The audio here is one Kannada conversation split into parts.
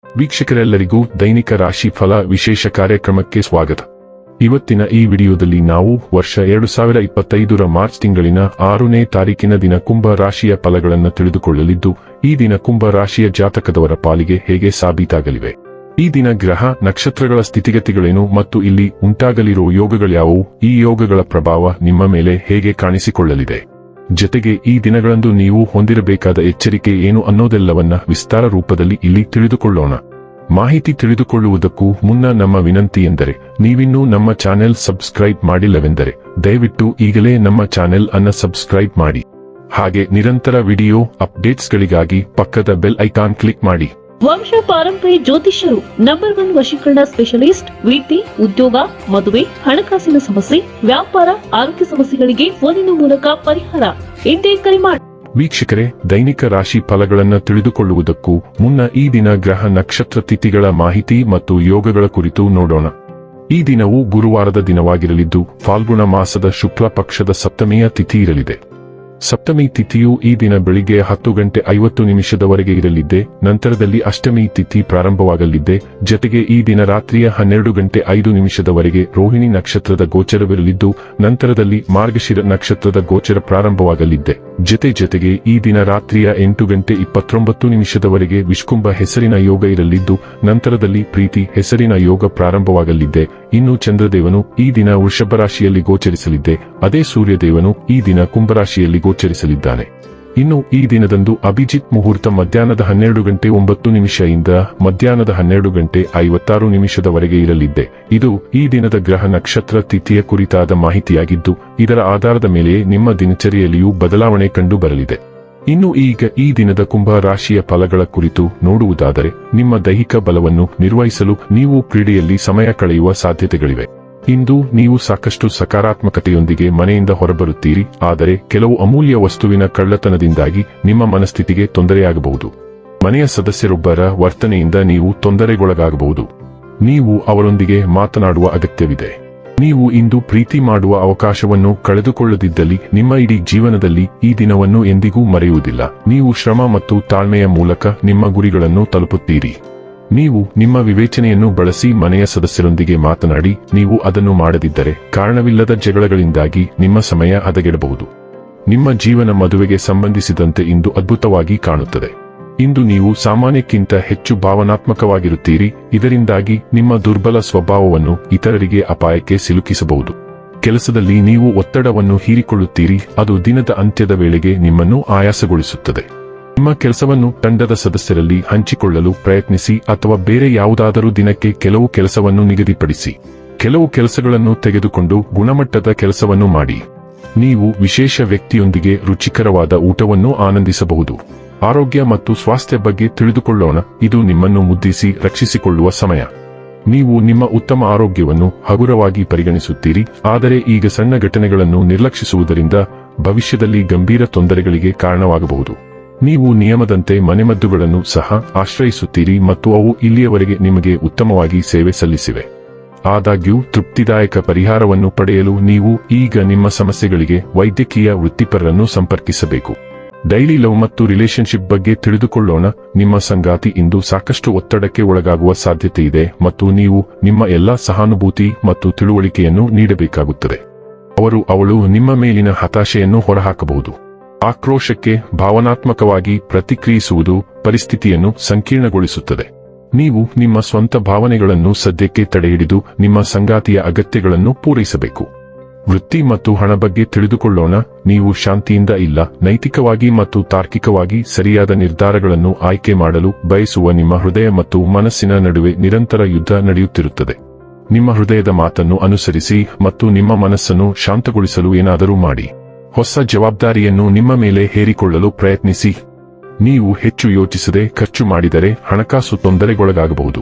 ವೀಕ್ಷಕರೆಲ್ಲರಿಗೂ ದೈನಿಕ ರಾಶಿ ಫಲ ವಿಶೇಷ ಕಾರ್ಯಕ್ರಮಕ್ಕೆ ಸ್ವಾಗತ. ಇವತ್ತಿನ ಈ ವಿಡಿಯೋದಲ್ಲಿ ನಾವು ವರ್ಷ 2025ರ ಮಾರ್ಚ್ ತಿಂಗಳಿನ 6ನೇ ತಾರೀಕಿನ ದಿನ ಕುಂಭ ರಾಶಿಯ ಫಲಗಳನ್ನು ತಿಳಿದುಕೊಳ್ಳಲಿದ್ದು, ಈ ದಿನ ಕುಂಭ ರಾಶಿಯ ಜಾತಕದವರ ಪಾಲಿಗೆ ಹೇಗೆ ಸಾಬೀತಾಗಲಿವೆ, ಈ ದಿನ ಗ್ರಹ ನಕ್ಷತ್ರಗಳ ಸ್ಥಿತಿಗತಿಗಳೇನು ಮತ್ತು ಇಲ್ಲಿ ಉಂಟಾಗಲಿರುವ ಯೋಗಗಳ್ಯಾವುವು, ಈ ಯೋಗಗಳ ಪ್ರಭಾವ ನಿಮ್ಮ ಮೇಲೆ ಹೇಗೆ ಕಾಣಿಸಿಕೊಳ್ಳಲಿದೆ, ಜೊತೆಗೆ ಈ ದಿನಗಳಂದು ನೀವು ಹೊಂದಿರಬೇಕಾದ ಎಚ್ಚರಿಕೆ ಏನು ಅನ್ನೋದೆಲ್ಲವನ್ನ ವಿಸ್ತಾರ ರೂಪದಲ್ಲಿ ಇಲ್ಲಿ ತಿಳಿದುಕೊಳ್ಳೋಣ. ಮಾಹಿತಿ ತಿಳಿದುಕೊಳ್ಳುವುದಕ್ಕೂ ಮುನ್ನ ನಮ್ಮ ವಿನಂತಿ ಎಂದರೆ, ನೀವಿನ್ನೂ ನಮ್ಮ ಚಾನೆಲ್ ಸಬ್ಸ್ಕ್ರೈಬ್ ಮಾಡಿಲ್ಲವೆಂದರೆ ದಯವಿಟ್ಟು ಈಗಲೇ ನಮ್ಮ ಚಾನೆಲ್ ಅನ್ನು ಸಬ್ಸ್ಕ್ರೈಬ್ ಮಾಡಿ. ಹಾಗೆ ನಿರಂತರ ವಿಡಿಯೋ ಅಪ್ಡೇಟ್ಸ್ಗಳಿಗಾಗಿ ಪಕ್ಕದ ಬೆಲ್ ಐಕಾನ್ ಕ್ಲಿಕ್ ಮಾಡಿ. ವಂಶ ಪಾರಂಪರ್ಯ ಜ್ಯೋತಿಷ್ಯರು ನಂಬರ್ 1 ವಶೀಕರಣ ಸ್ಪೆಷಲಿಸ್ಟ್. ವೃತ್ತಿ, ಉದ್ಯೋಗ, ಮದುವೆ, ಹಣಕಾಸಿನ ಸಮಸ್ಯೆ, ವ್ಯಾಪಾರ, ಆರೋಗ್ಯ ಸಮಸ್ಯೆಗಳಿಗೆ ಫೋನಿನ ಮೂಲಕ ಪರಿಹಾರ. ಇಂದೇ ಕರೆ ಮಾಡಿ. ವೀಕ್ಷಕರೇ, ದೈನಿಕ ರಾಶಿ ಫಲಗಳನ್ನು ತಿಳಿದುಕೊಳ್ಳುವುದಕ್ಕೂ ಮುನ್ನ ಈ ದಿನ ಗ್ರಹ ನಕ್ಷತ್ರ ತಿಥಿಗಳ ಮಾಹಿತಿ ಮತ್ತು ಯೋಗಗಳ ಕುರಿತು ನೋಡೋಣ. ಈ ದಿನವು ಗುರುವಾರದ ದಿನವಾಗಿರಲಿದ್ದು, ಫಾಲ್ಗುಣ ಮಾಸದ ಶುಕ್ಲ ಪಕ್ಷದ ಸಪ್ತಮಿಯ ತಿಥಿ ಇರಲಿದೆ. ಸಪ್ತಮಿ ತಿಥಿಯು ಈ ದಿನ ಬೆಳಿಗ್ಗೆ 10:50 ಇರಲಿದ್ದೆ. ನಂತರದಲ್ಲಿ ಅಷ್ಟಮಿ ತಿಥಿ ಪ್ರಾರಂಭವಾಗಲಿದ್ದೆ. ಜೊತೆಗೆ ಈ ದಿನ ರಾತ್ರಿಯ 12:05 ರೋಹಿಣಿ ನಕ್ಷತ್ರದ ಗೋಚರವಿರಲಿದ್ದು, ನಂತರದಲ್ಲಿ ಮಾರ್ಗಶಿರ ನಕ್ಷತ್ರದ ಗೋಚರ ಪ್ರಾರಂಭವಾಗಲಿದ್ದೆ. ಜೊತೆಗೆ ಈ ದಿನ ರಾತ್ರಿಯ 8:29 ವಿಷ್ಕುಂಭ ಹೆಸರಿನ ಯೋಗ ಇರಲಿದ್ದು, ನಂತರದಲ್ಲಿ ಪ್ರೀತಿ ಹೆಸರಿನ ಯೋಗ ಪ್ರಾರಂಭವಾಗಲಿದ್ದೆ. ಇನ್ನು ಚಂದ್ರದೇವನು ಈ ದಿನ ವೃಷಭ ರಾಶಿಯಲ್ಲಿ ಗೋಚರಿಸಲಿದ್ದೆ. ಅದೇ ಸೂರ್ಯದೇವನು ಈ ದಿನ ಕುಂಭರಾಶಿಯಲ್ಲಿ ಗೋಚರಿಸಲಿದ್ದಾನೆ. ಇನ್ನು ಈ ದಿನದಂದು ಅಭಿಜಿತ್ ಮುಹೂರ್ತ ಮಧ್ಯಾಹ್ನದ 12:09 ಇಂದ ಮಧ್ಯಾಹ್ನದ 12:56 ಇರಲಿದ್ದೆ. ಇದು ಈ ದಿನದ ಗ್ರಹ ನಕ್ಷತ್ರ ತಿಥಿಯ ಕುರಿತಾದ ಮಾಹಿತಿಯಾಗಿದ್ದು, ಇದರ ಆಧಾರದ ಮೇಲೆ ನಿಮ್ಮ ದಿನಚರಿಯಲ್ಲಿಯೂ ಬದಲಾವಣೆ ಕಂಡು ಬರಲಿದೆ. ಇನ್ನು ಈಗ ಈ ದಿನದ ಕುಂಭ ರಾಶಿಯ ಫಲಗಳ ಕುರಿತು ನೋಡುವುದಾದರೆ, ನಿಮ್ಮ ದೈಹಿಕ ಬಲವನ್ನು ನಿರ್ವಹಿಸಲು ನೀವು ಕ್ರೀಡೆಯಲ್ಲಿ ಸಮಯ ಕಳೆಯುವ ಸಾಧ್ಯತೆಗಳಿವೆ. ಇಂದು ನೀವು ಸಾಕಷ್ಟು ಸಕಾರಾತ್ಮಕತೆಯೊಂದಿಗೆ ಮನೆಯಿಂದ ಹೊರಬರುತ್ತೀರಿ, ಆದರೆ ಕೆಲವು ಅಮೂಲ್ಯ ವಸ್ತುವಿನ ಕಳ್ಳತನದಿಂದಾಗಿ ನಿಮ್ಮ ಮನಸ್ಥಿತಿಗೆ ತೊಂದರೆಯಾಗಬಹುದು. ಮನೆಯ ಸದಸ್ಯರೊಬ್ಬರ ವರ್ತನೆಯಿಂದ ನೀವು ತೊಂದರೆಗೊಳಗಾಗಬಹುದು. ನೀವು ಅವರೊಂದಿಗೆ ಮಾತನಾಡುವ ಅಗತ್ಯವಿದೆ. ನೀವು ಇಂದು ಪ್ರೀತಿ ಮಾಡುವ ಅವಕಾಶವನ್ನು ಕಳೆದುಕೊಳ್ಳದಿದ್ದಲ್ಲಿ ನಿಮ್ಮ ಇಡೀ ಜೀವನದಲ್ಲಿ ಈ ದಿನವನ್ನು ಎಂದಿಗೂ ಮರೆಯುವುದಿಲ್ಲ. ನೀವು ಶ್ರಮ ಮತ್ತು ತಾಳ್ಮೆಯ ಮೂಲಕ ನಿಮ್ಮ ಗುರಿಗಳನ್ನು ತಲುಪುತ್ತೀರಿ. ನೀವು ನಿಮ್ಮ ವಿವೇಚನೆಯನ್ನು ಬಳಸಿ ಮನೆಯ ಸದಸ್ಯರೊಂದಿಗೆ ಮಾತನಾಡಿ. ನೀವು ಅದನ್ನು ಮಾಡದಿದ್ದರೆ ಕಾರಣವಿಲ್ಲದ ಜಗಳಗಳಿಂದಾಗಿ ನಿಮ್ಮ ಸಮಯ ಹದಗೆಡಬಹುದು. ನಿಮ್ಮ ಜೀವನ ಮದುವೆಗೆ ಸಂಬಂಧಿಸಿದಂತೆ ಇಂದು ಅದ್ಭುತವಾಗಿ ಕಾಣುತ್ತದೆ. ಇಂದು ನೀವು ಸಾಮಾನ್ಯಕ್ಕಿಂತ ಹೆಚ್ಚು ಭಾವನಾತ್ಮಕವಾಗಿರುತ್ತೀರಿ. ಇದರಿಂದಾಗಿ ನಿಮ್ಮ ದುರ್ಬಲ ಸ್ವಭಾವವನ್ನು ಇತರರಿಗೆ ಅಪಾಯಕ್ಕೆ ಸಿಲುಕಿಸಬಹುದು. ಕೆಲಸದಲ್ಲಿ ನೀವು ಒತ್ತಡವನ್ನು ಹೀರಿಕೊಳ್ಳುತ್ತೀರಿ, ಅದು ದಿನದ ಅಂತ್ಯದ ವೇಳೆಗೆ ನಿಮ್ಮನ್ನು ಆಯಾಸಗೊಳಿಸುತ್ತದೆ. ನಿಮ್ಮ ಕೆಲಸವನ್ನು ತಂಡದ ಸದಸ್ಯರಲ್ಲಿ ಹಂಚಿಕೊಳ್ಳಲು ಪ್ರಯತ್ನಿಸಿ ಅಥವಾ ಬೇರೆ ಯಾವುದಾದರೂ ದಿನಕ್ಕೆ ಕೆಲವು ಕೆಲಸವನ್ನು ನಿಗದಿಪಡಿಸಿ. ಕೆಲವು ಕೆಲಸಗಳನ್ನು ತೆಗೆದುಕೊಂಡು ಗುಣಮಟ್ಟದ ಕೆಲಸವನ್ನು ಮಾಡಿ. ನೀವು ವಿಶೇಷ ವ್ಯಕ್ತಿಯೊಂದಿಗೆ ರುಚಿಕರವಾದ ಊಟವನ್ನು ಆನಂದಿಸಬಹುದು. ಆರೋಗ್ಯ ಮತ್ತು ಸ್ವಾಸ್ಥ್ಯ ಬಗ್ಗೆ ತಿಳಿದುಕೊಳ್ಳೋಣ. ಇದು ನಿಮ್ಮನ್ನು ಮುದ್ದಿಸಿ ರಕ್ಷಿಸಿಕೊಳ್ಳುವ ಸಮಯ. ನೀವು ನಿಮ್ಮ ಉತ್ತಮ ಆರೋಗ್ಯವನ್ನು ಹಗುರವಾಗಿ ಪರಿಗಣಿಸುತ್ತೀರಿ, ಆದರೆ ಈಗ ಸಣ್ಣ ಘಟನೆಗಳನ್ನು ನಿರ್ಲಕ್ಷಿಸುವುದರಿಂದ ಭವಿಷ್ಯದಲ್ಲಿ ಗಂಭೀರ ತೊಂದರೆಗಳಿಗೆ ಕಾರಣವಾಗಬಹುದು. ನೀವು ನಿಯಮದಂತೆ ಮನೆಮದ್ದುಗಳನ್ನು ಸಹ ಆಶ್ರಯಿಸುತ್ತೀರಿ ಮತ್ತು ಅವು ಇಲ್ಲಿಯವರೆಗೆ ನಿಮಗೆ ಉತ್ತಮವಾಗಿ ಸೇವೆ ಸಲ್ಲಿಸಿವೆ. ಆದಾಗ್ಯೂ ತೃಪ್ತಿದಾಯಕ ಪರಿಹಾರವನ್ನು ಪಡೆಯಲು ನೀವು ಈಗ ನಿಮ್ಮ ಸಮಸ್ಯೆಗಳಿಗೆ ವೈದ್ಯಕೀಯ ವೃತ್ತಿಪರರನ್ನು ಸಂಪರ್ಕಿಸಬೇಕು. ಡೈಲಿ ಲವ್ ಮತ್ತು ರಿಲೇಶನ್ಶಿಪ್ ಬಗ್ಗೆ ತಿಳಿದುಕೊಳ್ಳೋಣ. ನಿಮ್ಮ ಸಂಗಾತಿ ಇಂದು ಸಾಕಷ್ಟು ಒತ್ತಡಕ್ಕೆ ಒಳಗಾಗುವ ಸಾಧ್ಯತೆಯಿದೆ ಮತ್ತು ನೀವು ನಿಮ್ಮ ಎಲ್ಲಾ ಸಹಾನುಭೂತಿ ಮತ್ತು ತಿಳುವಳಿಕೆಯನ್ನು ನೀಡಬೇಕಾಗುತ್ತದೆ. ಅವಳು ನಿಮ್ಮ ಮೇಲಿನ ಹತಾಶೆಯನ್ನು ಹೊರಹಾಕಬಹುದು. ಆಕ್ರೋಶಕ್ಕೆ ಭಾವನಾತ್ಮಕವಾಗಿ ಪ್ರತಿಕ್ರಿಯಿಸುವುದು ಪರಿಸ್ಥಿತಿಯನ್ನು ಸಂಕೀರ್ಣಗೊಳಿಸುತ್ತದೆ. ನೀವು ನಿಮ್ಮ ಸ್ವಂತ ಭಾವನೆಗಳನ್ನು ಸದ್ಯಕ್ಕೆ ತಡೆಹಿಡಿದು ನಿಮ್ಮ ಸಂಗಾತಿಯ ಅಗತ್ಯಗಳನ್ನು ಪೂರೈಸಬೇಕು. ವೃತ್ತಿ ಮತ್ತು ಹಣ ಬಗ್ಗೆ ತಿಳಿದುಕೊಳ್ಳೋಣ. ನೀವು ಶಾಂತಿಯಿಂದ ಇಲ್ಲ, ನೈತಿಕವಾಗಿ ಮತ್ತು ತಾರ್ಕಿಕವಾಗಿ ಸರಿಯಾದ ನಿರ್ಧಾರಗಳನ್ನು ಆಯ್ಕೆ ಮಾಡಲು ಬಯಸುವ ನಿಮ್ಮ ಹೃದಯ ಮತ್ತು ಮನಸ್ಸಿನ ನಡುವೆ ನಿರಂತರ ಯುದ್ಧ ನಡೆಯುತ್ತಿರುತ್ತದೆ. ನಿಮ್ಮ ಹೃದಯದ ಮಾತನ್ನು ಅನುಸರಿಸಿ ಮತ್ತು ನಿಮ್ಮ ಮನಸ್ಸನ್ನು ಶಾಂತಗೊಳಿಸಲು ಏನಾದರೂ ಮಾಡಿ. ಹೊಸ ಜವಾಬ್ದಾರಿಯನ್ನು ನಿಮ್ಮ ಮೇಲೆ ಹೇರಿಕೊಳ್ಳಲು ಪ್ರಯತ್ನಿಸಿ. ನೀವು ಹೆಚ್ಚು ಯೋಚಿಸದೆ ಖರ್ಚು ಮಾಡಿದರೆ ಹಣಕಾಸು ತೊಂದರೆಗೊಳಗಾಗಬಹುದು.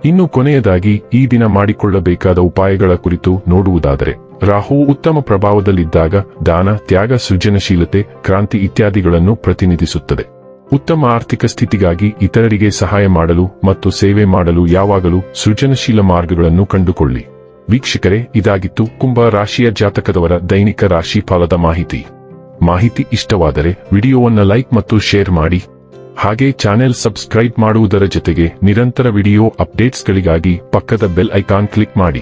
ಇನ್ನು ಕೊನೆಯದಾಗಿ ಈ ದಿನ ಮಾಡಿಕೊಳ್ಳಬೇಕಾದ ಉಪಾಯಗಳ ಕುರಿತು ನೋಡುವುದಾದರೆ, ರಾಹು ಉತ್ತಮ ಪ್ರಭಾವದಲ್ಲಿದ್ದಾಗ ದಾನ, ತ್ಯಾಗ, ಸೃಜನಶೀಲತೆ, ಕ್ರಾಂತಿ ಇತ್ಯಾದಿಗಳನ್ನು ಪ್ರತಿನಿಧಿಸುತ್ತದೆ. ಉತ್ತಮ ಆರ್ಥಿಕ ಸ್ಥಿತಿಗಾಗಿ ಇತರರಿಗೆ ಸಹಾಯ ಮಾಡಲು ಮತ್ತು ಸೇವೆ ಮಾಡಲು ಯಾವಾಗಲೂ ಸೃಜನಶೀಲ ಮಾರ್ಗಗಳನ್ನು ಕಂಡುಕೊಳ್ಳಿ. ವೀಕ್ಷಕರೇ, ಇದಾಗಿತ್ತು ಕುಂಭ ರಾಶಿಯ ಜಾತಕದವರ ದೈನಿಕ ರಾಶಿ ಫಲದ ಮಾಹಿತಿ ಇಷ್ಟವಾದರೆ ವಿಡಿಯೋವನ್ನು ಲೈಕ್ ಮತ್ತು ಶೇರ್ ಮಾಡಿ. ಹಾಗೆ ಚಾನೆಲ್ ಸಬ್ಸ್ಕ್ರೈಬ್ ಮಾಡುವುದರ ಜೊತೆಗೆ ನಿರಂತರ ವಿಡಿಯೋ ಅಪ್ಡೇಟ್ಸ್ಗಳಿಗಾಗಿ ಪಕ್ಕದ ಬೆಲ್ ಐಕಾನ್ ಕ್ಲಿಕ್ ಮಾಡಿ.